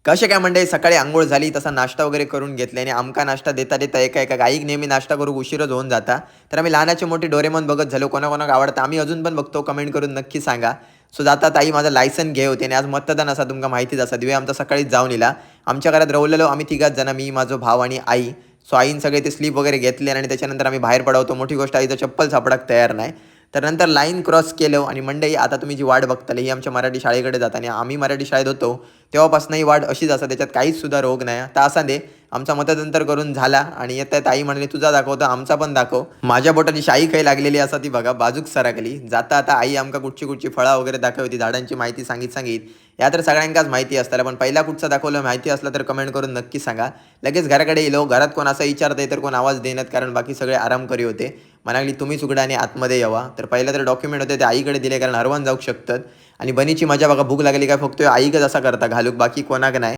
कसे काय मंडळी, सकाळी अंघोळ झाली, तसा नाश्ता वगैरे करून घेतले आणि आमका नाश्ता देता देता एका एका गाईक नेहमी नाश्ता करू उशीरच होऊन जाता. तर आम्ही लहानाचे मोठे डोरेमॉन बघत झालो. कोणाकोणाला आवडतं आम्ही अजून पण बघतो. कमेंट करून नक्की सांगा. सो जाता ताई माझं लायसन घे होते आणि आज मतदान असा तुमका माहितीच असा. दिवे आमचा सकाळीच जाऊन इला. आमच्या घरात रवलेलो आम्ही तिघाच जण, मी, माझो भाव आणि आई. सो आईन सगळे ते स्लीप वगैरे घेतले आणि त्याच्यानंतर आम्ही बाहेर पडवतो. मोठी गोष्ट आईचं चप्पल सापडाक तयार नाही. तर नंतर लाईन क्रॉस केलं आणि मंडई आता तुम्ही जी वाट बघताल ही आमच्या मराठी शाळेकडे जाता आणि आम्ही मराठी शाळेत होतो तेव्हापासून ही वाट अशीच असं, त्याच्यात काहीच सुद्धा रोग नाही. तर असा दे आमचा मतदंतर करून झाला आणि येत ताई म्हणली तुझा दाखवतो आमचा पण दाखव. माझ्या बोटाची शाई काही लागलेली असा ती बघा बाजूक सरकली. जाता आता आई आमका कुठची कुठची फळा वगैरे दाखवती, झाडांची माहिती सांगित या तर सगळ्यांकाच माहिती असताना, पण पहिला कुठचा दाखवलं माहिती असलं तर कमेंट करून नक्की सांगा. लगेच घराकडे येलो. घरात कोण असं विचारतंय तर कोण आवाज देण्यात, कारण बाकी सगळे आराम करी होते. म्हणाली तुम्ही सुगडा आणि आतमध्ये यावा. तर पहिलं तर डॉक्युमेंट होते ते आईकडे दिले, कारण हरवून जाऊ शकतात. आणि बनीची मजा बघा, भूक लागली काय फक्त आई असा करता घालूक, बाकी कोणाक नाही.